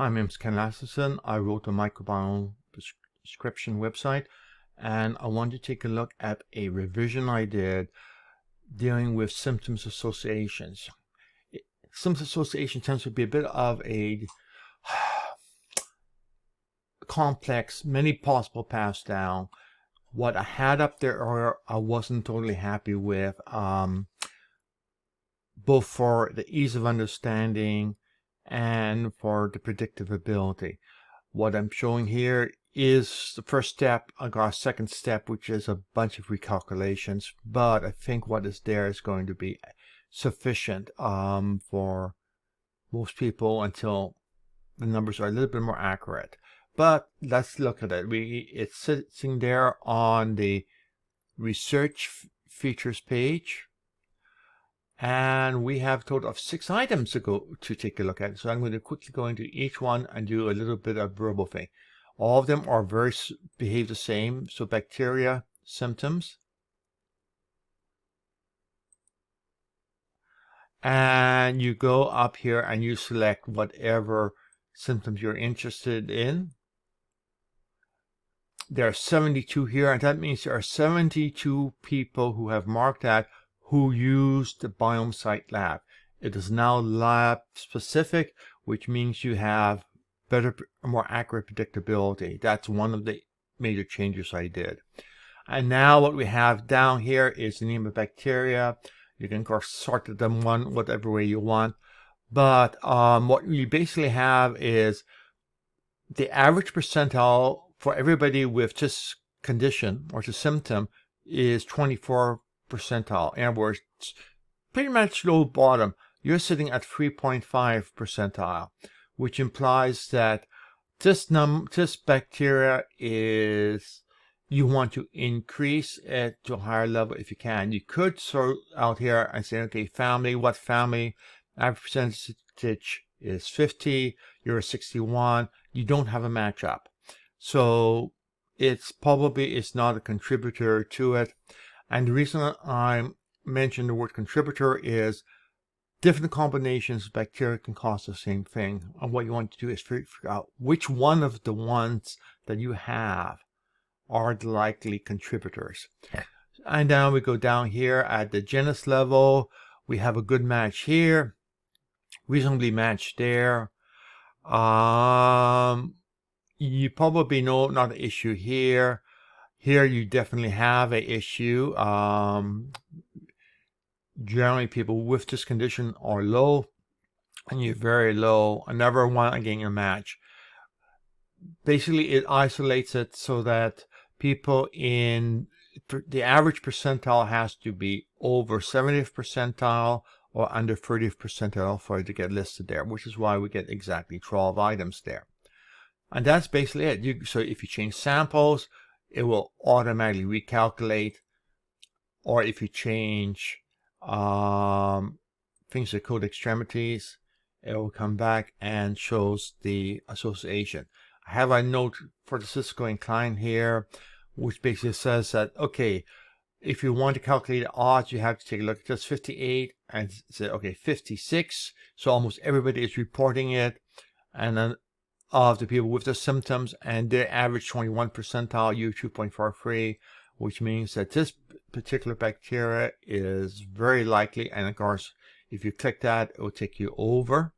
Hi, my name is Ken Lasserson. I wrote the Microbiome description website, and I want to take a look at a revision I did dealing with symptoms associations. Symptoms association tends to be a bit of a complex, many possible paths down. What I had up there I wasn't totally happy with, both for the ease of understanding and for the predictive ability. What I'm showing here is the first step. I got a second step, which is a bunch of recalculations, but I think what is there is going to be sufficient for most people until the numbers are a little bit more accurate. But let's look at it. It's sitting there on the research features page, and we have a total of 6 items to take a look at. So I'm going to quickly go into each one and do a little bit of verbal thing. All of them are behave the same. So bacteria, symptoms. And you go up here and you select whatever symptoms you're interested in. There are 72 here, and that means there are 72 people who have marked that who used the Biome Site Lab. It is now lab specific, which means you have better, more accurate predictability. That's one of the major changes I did. And now what we have down here is the name of bacteria. You can of course sort them whatever way you want. But what we basically have is the average percentile for everybody with this condition or this symptom is 24 percentile. In other words, pretty much low bottom. You're sitting at 3.5 percentile, which implies that this bacteria is, you want to increase it to a higher level if you can. You could sort out here and say, okay, family, what family? Average percentage is 50, you're 61, you don't have a matchup. So it's not a contributor to it. And the reason I mentioned the word contributor is different combinations of bacteria can cause the same thing. And what you want to do is figure out which one of the ones that you have are the likely contributors. And now we go down here at the genus level. We have a good match here, reasonably matched there. You probably know not an issue here. Here you definitely have an issue. Generally people with this condition are low, and you're very low. Another one, again, a match. Basically it isolates it so that people in the average percentile has to be over 70th percentile or under 30th percentile for it to get listed there, which is why we get exactly 12 items there. And that's basically it. So if you change samples, it will automatically recalculate, or if you change things like code extremities, it will come back and shows the association. I have a note for the statistical incline here, which basically says that, okay, if you want to calculate the odds, you have to take a look at just 58 and say, okay, 56. So almost everybody is reporting it. And then of the people with the symptoms, and their average 21 percentile, U2.43, which means that this particular bacteria is very likely. And of course, if you click that, it will take you over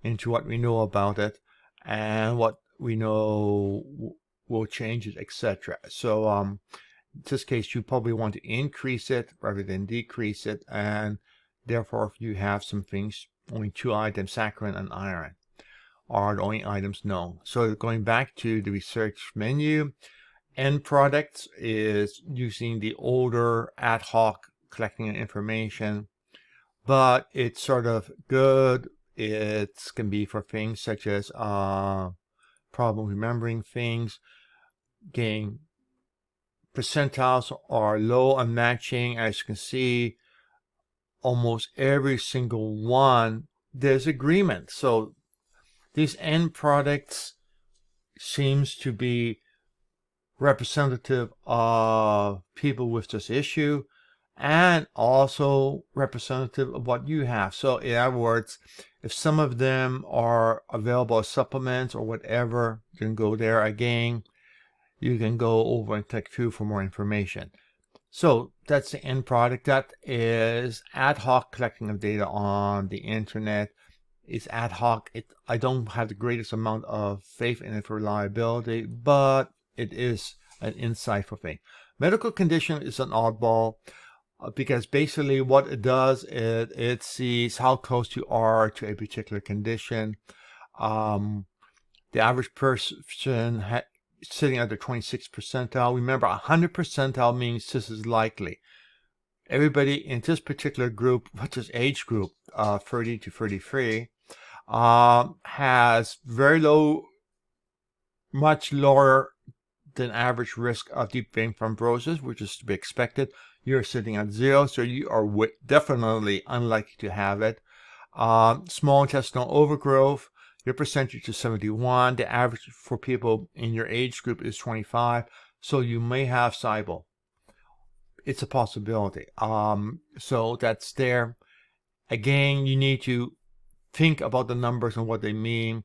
into what we know about it, and what we know will change it, etc. So in this case, you probably want to increase it rather than decrease it, and therefore you have some things, only 2 items, saccharin and iron, are the only items known. So going back to the research menu, end products is using the older ad hoc collecting information, but it's sort of good. It can be for things such as problem remembering things. Again, percentiles are low on matching. As you can see, almost every single one, there's agreement. So these end products seems to be representative of people with this issue, and also representative of what you have. So in other words, If some of them are available as supplements or whatever, you can go there again. You can go over and click through for more information. So that's the end product. That is ad hoc collecting of data on the internet. It's ad hoc. I don't have the greatest amount of faith in it for reliability, but it is an insightful thing. Medical condition is an oddball because basically what it does is it sees how close you are to a particular condition. The average person sitting at the 26th percentile. Remember, 100 percentile means this is likely. Everybody in this particular group, which is age group, 30 to 33, has very low, much lower than average risk of deep vein thrombosis, which is to be expected. You're sitting at 0, so you are definitely unlikely to have it. Small intestinal overgrowth, your percentage is 71. The average for people in your age group is 25, so you may have SIBO. It's a possibility. So that's there. Again, you need to think about the numbers and what they mean.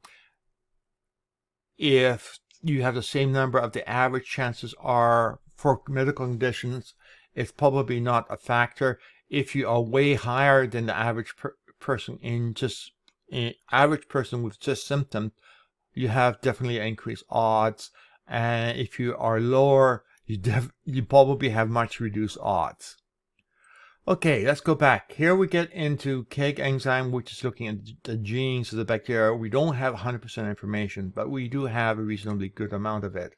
If you have the same number of the average, chances are for medical conditions, it's probably not a factor. If you are way higher than the average person average person with just symptoms, you have definitely increased odds. And if you are lower, you probably have much reduced odds. Okay, let's go back. Here we get into KEGG enzyme, which is looking at the genes of the bacteria. We don't have 100% information, but we do have a reasonably good amount of it.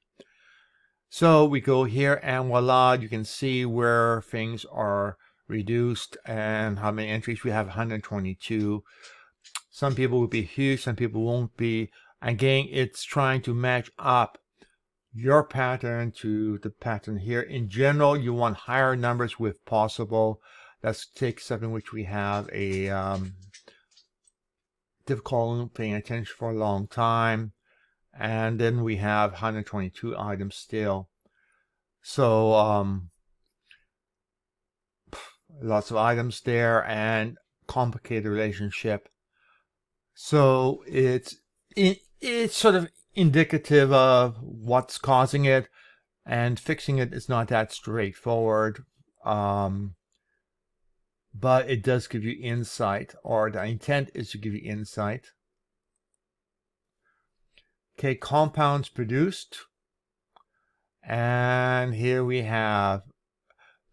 So we go here and voila, you can see where things are reduced and how many entries. We have 122. Some people will be huge, some people won't be. Again, it's trying to match up your pattern to the pattern here. In general, you want higher numbers with possible. Let's take something which we have a difficult paying attention for a long time. And then we have 122 items still. So lots of items there and complicated relationship. So it's sort of indicative of what's causing it, and fixing it is not that straightforward. But it does give you insight, or the intent is to give you insight. Okay, compounds produced. And here we have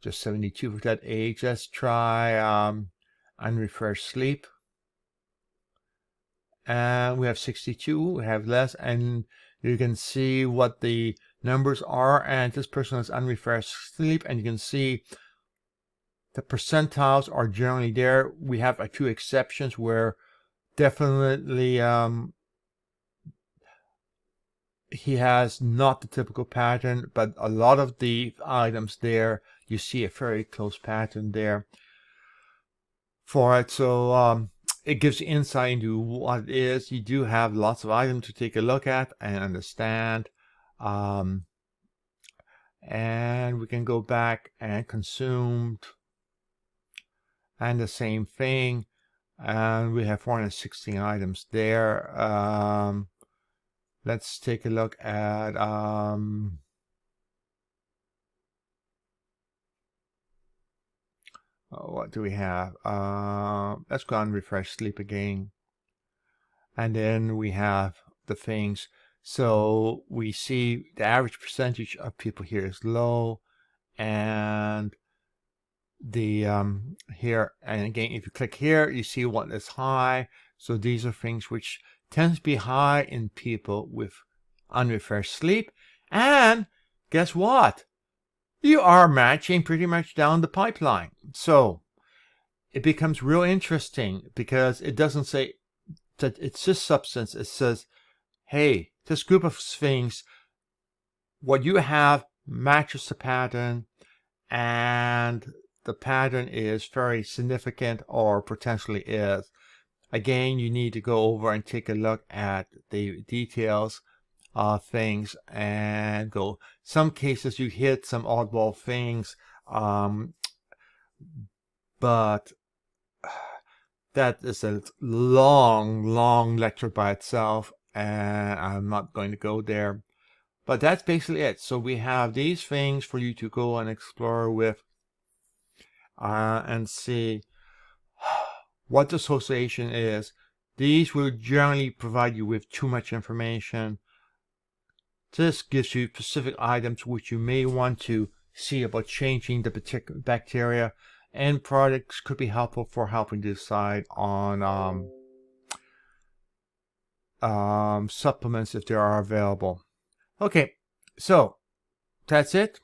just 72 for that age. Let's try unrefreshed sleep. And we have 62, we have less, and you can see what the numbers are, and this person has unrefreshed sleep, and you can see the percentiles are generally there. We have a few exceptions where definitely he has not the typical pattern, but a lot of the items there, you see a very close pattern there for it. So it gives you insight into what it is. You do have lots of items to take a look at and understand. And we can go back and consumed, and the same thing. And we have 416 items there. Let's take a look at what do we have? Let's go and refresh sleep again. And then we have the things. So we see the average percentage of people here is low, and the here, and again, if you click here, you see what is high. So these are things which tend to be high in people with unrefreshed sleep. And guess what? You are matching pretty much down the pipeline. So it becomes real interesting, because it doesn't say that it's this substance. It says, hey, this group of things, what you have matches the pattern, and the pattern is very significant, or potentially is. Again, you need to go over and take a look at the details of things and go. Some cases you hit some oddball things, but that is a long lecture by itself, and I'm not going to go there. But that's basically it. So we have these things for you to go and explore with and see what the association is. These will generally provide you with too much information. This gives you specific items which you may want to see about changing the particular bacteria, and products could be helpful for helping to decide on supplements if they are available. Okay, so that's it.